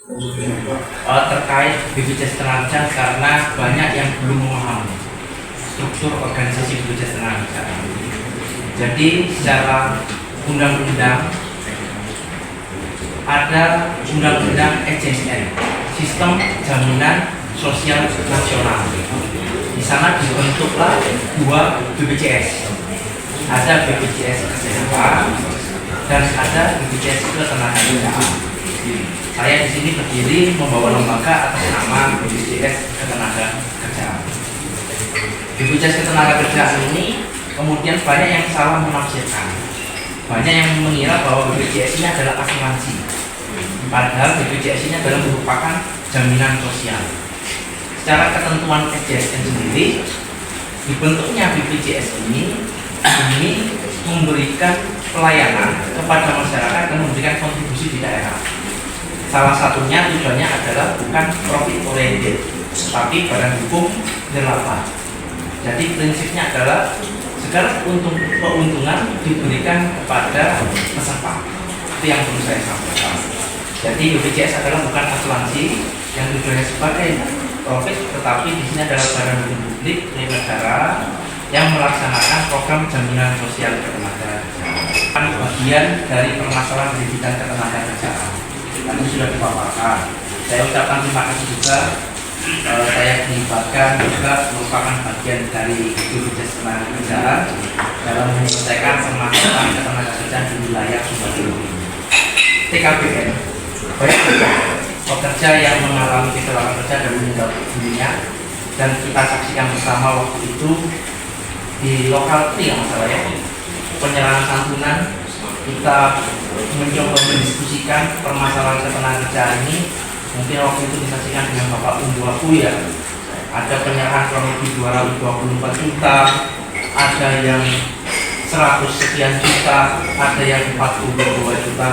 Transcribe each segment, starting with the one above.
terkait BPJS Tenaga karena banyak yang belum memahami struktur organisasi BPJS Tenaga. Jadi secara undang-undang ada undang-undang SJSN, Sistem Jaminan Sosial Nasional. Di sana dibentuklah dua BPJS. Ada BPJS Kesehatan dan ada BPJS Ketenagakerjaan. Saya di sini berdiri membawa lembaga atas nama BPJS Ketenagakerjaan. BPJS Ketenagakerjaan ini kemudian banyak yang salah menafsirkan. Banyak yang mengira bahwa BPJS ini adalah asuransi. Padahal BPJS ini adalah merupakan jaminan sosial. Secara ketentuan SJSN sendiri, dibentuknya BPJS ini memberikan pelayanan kepada masyarakat dan memberikan kontribusi di daerah. Salah satunya tujuannya adalah bukan profit oriented, tapi badan hukum nirlaba. Jadi prinsipnya adalah segala keuntungan diberikan kepada peserta. Itu yang perlu saya sampaikan. Jadi BPJS adalah bukan asuransi yang tujuannya sebagai profit, tetapi di sini adalah badan hukum publik milik negara yang melaksanakan program jaminan sosial ketenagakerjaan. Bagian dari permasalahan di bidang ketenagakerjaan tadi sudah dipaparkan. Saya ucapkan terima kasih juga. Saya dilibatkan juga merupakan bagian dari BPJS Ketenagakerjaan dalam menyelesaikan permasalahan ketenagakerjaan di wilayah Sumba Timur ini. TKBM, banyak pekerja yang mengalami kecelakaan kerja dan meninggal dunia, dan kita saksikan bersama waktu itu di lokal tri yang masalah ya, penyerahan santunan. Kita mencoba mendiskusikan permasalahan ketenagakerjaan ini. Mungkin waktu itu disaksikan dengan Bapak Umbuaku ya. Ada penyerahan kurang lebih 224 juta, ada yang 100 sekian juta, ada yang 42 juta.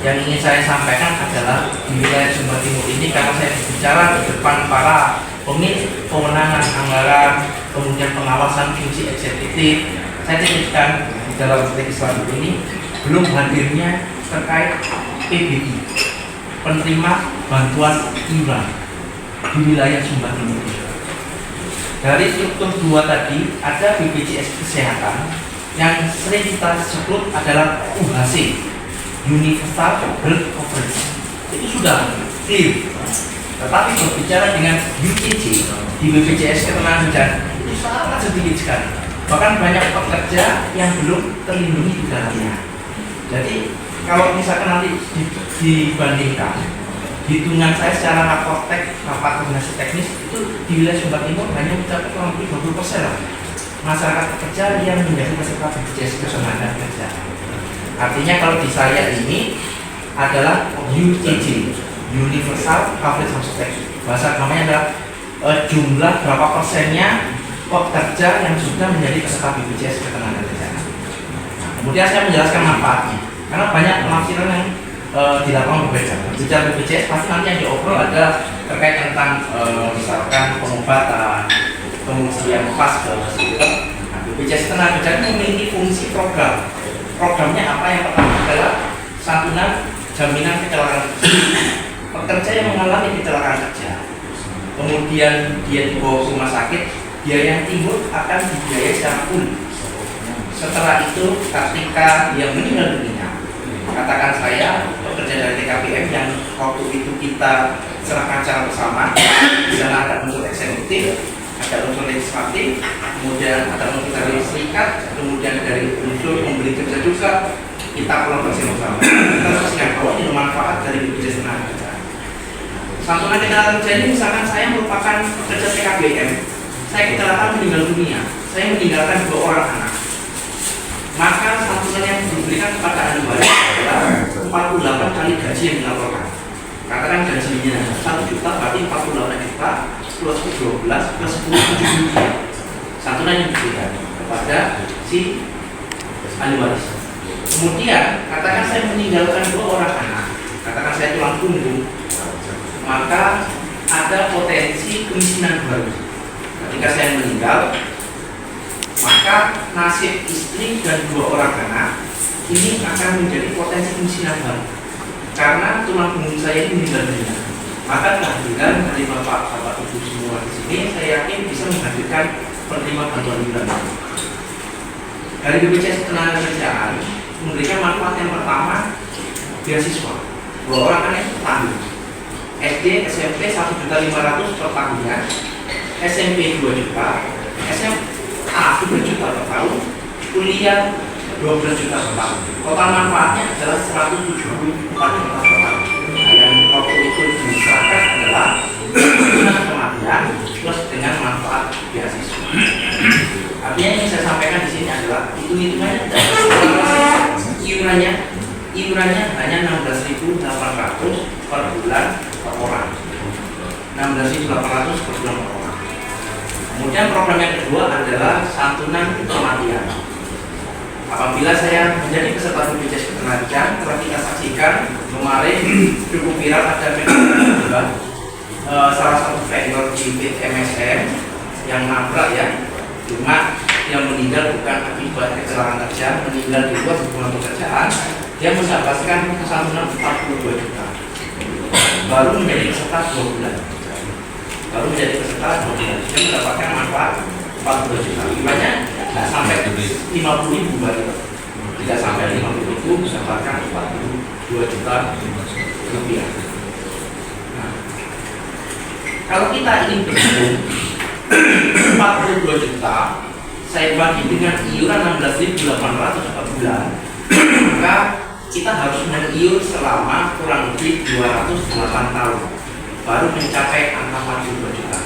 Yang ingin saya sampaikan adalah di wilayah Sumba Timur ini, karena saya berbicara di depan para pemilik kewenangan anggaran, kemudian pengawasan fungsi eksekutif, saya titipkan di dalam legislatif ini belum hadirnya terkait PBI, penerima bantuan iuran di wilayah Sumba Timur. Dari struktur dua tadi ada BPJS Kesehatan yang sering kita sebut adalah UHC, Universal Health Coverage. Itu sudah clear. Tetapi berbicara dengan UKJ di BPJS Ketenagakerjaan itu sangat sedikit sekali. Bahkan banyak pekerja yang belum terlindungi di dalamnya. Jadi kalau misalkan nanti dibandingkan hitungan saya secara rapat koordinasi teknis itu di wilayah Sumba Timur hanya mencapai kurang lebih 20% lah masyarakat pekerja yang menjadi peserta BPJS Ketenagakerjaan. Artinya kalau di saya ini adalah UCJ, Universal Coverage Hospital. Bahasa namanya adalah jumlah berapa persennya pekerja yang sudah menjadi peserta BPJS Ketenagakerjaan. Kemudian saya menjelaskan manfaatnya, karena banyak penafsiran yang di lapangan berbeda. Bicara BPJS pasti nanti yang diobrol ada terkait tentang misalkan pengobatan, kemudian paskes. Nah, BPJS Ketenagakerjaan memiliki fungsi program. Programnya apa? Yang pertama adalah santunan jaminan kecelakaan kerja. Pekerja yang mengalami kecelakaan kerja, kemudian dia dibawa ke rumah sakit, biaya yang timbul akan dibiayai secara full. Setelah itu ketika dia meninggal dunia, katakan saya pekerja dari TKBM yang waktu itu kita serahkan secara bersama, di sana ada unsur eksekutif, ada unsur legislatif, kemudian ada unsur dari serikat, kemudian dari unsur pemberi kerja juga, kita kolaborasi bersama. Kita saksikan bahwa ini manfaat dari BPJS Ketenagakerjaan. Santunan ketenagakerjaan kerja ini misalkan saya merupakan pekerja TKBM, saya kecelakaan meninggal dunia, saya meninggalkan 2 orang anak, maka santunan yang diberikan kepada ahli waris adalah 48 kali gaji yang dilaporkan. Katakan gajinya 1 juta, berarti 48 juta plus 12 plus 10 7 juta. Santunan yang diberikan kepada si ahli waris. Kemudian katakan saya meninggalkan 2 orang anak, katakan saya tulang punggung, maka ada potensi kemiskinan baru. Ketika saya meninggal, maka nasib istri dan 2 orang anak ini akan menjadi potensi kemiskinan baru. karena tulang punggung saya ini meninggal dunia. Maka kehadiran dari bapak ibu semua di sini saya yakin bisa menghadirkan penerima bantuan iuran. Dari BPJS Ketenagakerjaan memberikan manfaat yang pertama, beasiswa. Dua orang kan itu tanggung. SD, SMP 1.500.000 per tahunnya, SMP 2 juta, SMA 2 juta per tahun, kuliah 12 juta per tahun. Total manfaatnya adalah 174 juta per tahun. Nah, yang waktu itu diserahkan adalah kematian plus dengan manfaat beasiswa. Artinya yang saya sampaikan di sini adalah hitungannya iurannya hanya 16.800 per bulan per orang. 16.800 per bulan per orang. Kemudian program yang kedua adalah santunan kematian. Apabila saya menjadi peserta BPJS Ketenagakerjaan, telah kita saksikan kemarin cukup viral ada salah satu vendor di MSM yang nabrak ya, cuma yang meninggal bukan akibat kecelakaan kerja, meninggal di luar hubungan pekerjaan. Dia mendapatkan santunan 42 juta. Baru menjadi peserta 2 bulan. Dia mendapatkan manfaat 42 juta. Ibaratnya tidak sampai 50.000 balik. Tidak sampai 50.000 mendapatkan 42 juta rupiah. Nah, kalau kita ingin berhitung 42 juta saya bagi dengan iuran 16.800 per bulan, maka kita harus mengiur selama kurang lebih 208 tahun baru mencapai angka 42 juta.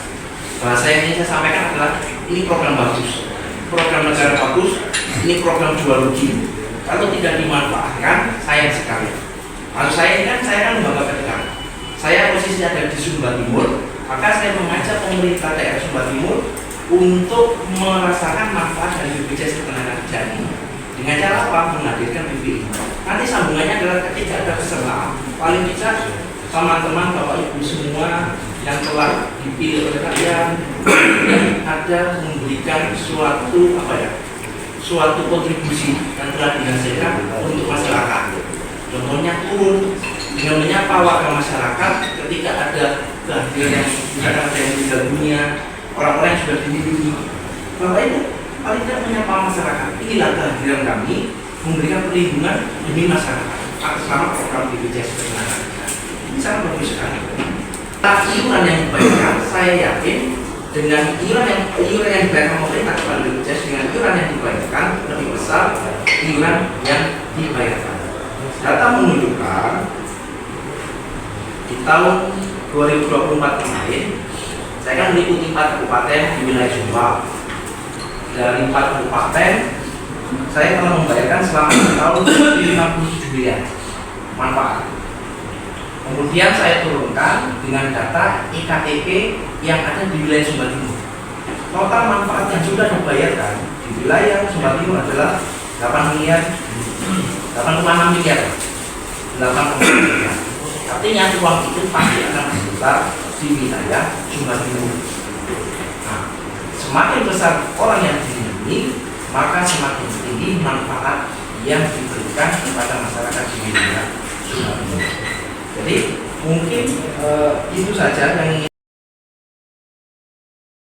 Bahasa yang ingin saya sampaikan adalah ini program bagus, program negara bagus, ini program jual rugi. Kalau tidak dimanfaatkan, sayang sekali. Kalau saya kan lembaga pendidikan. Saya posisinya ada di Sumba Timur, maka saya mengajak pemerintah daerah Sumba Timur untuk merasakan manfaat dari BPJS Ketenagakerjaan ini. Dengan cara apa? Menghadirkan BPI. Nanti sambungannya adalah ketika ada peserta, paling tidak teman-teman bapak ibu semua yang telah dipilih oleh kalian yang ada memberikan suatu kontribusi yang telah dihasilkan untuk masyarakat. Contohnya turun dengan menyapa warga masyarakat ketika ada kehadiran yang meninggal dunia, orang-orang yang sudah dilindungi. Bapak Ibu paling tidak menyapa masyarakat. Inilah kehadiran kami memberikan perlindungan demi masyarakat atas nama program BPJS Ketenagakerjaan. Ini sangat bagus sekali. Iuran yang dibayarkan, saya yakin dengan iuran yang dibayarkan pemerintah kepada BPJS dengan iuran yang dibayarkan lebih besar iuran yang dibayarkan. Data menunjukkan di tahun 2024 kemarin saya kan meliputi 4 kabupaten di wilayah Sumba. Dari 4 kabupaten saya telah membayarkan selama tahun 57 miliar manfaat. Kemudian saya turunkan dengan data IKTP yang ada di wilayah Sumba Timur. Total manfaat yang sudah dibayarkan di wilayah Sumba Timur adalah 8,6 miliar. 8,6 miliar. Artinya uang itu pasti akan berputar di wilayah Sumba Timur. Nah, semakin besar orang yang dilindungi, maka semakin tinggi manfaat yang diberikan kepada masyarakat di wilayah Sumba Timur. Jadi mungkin itu saja yang ingin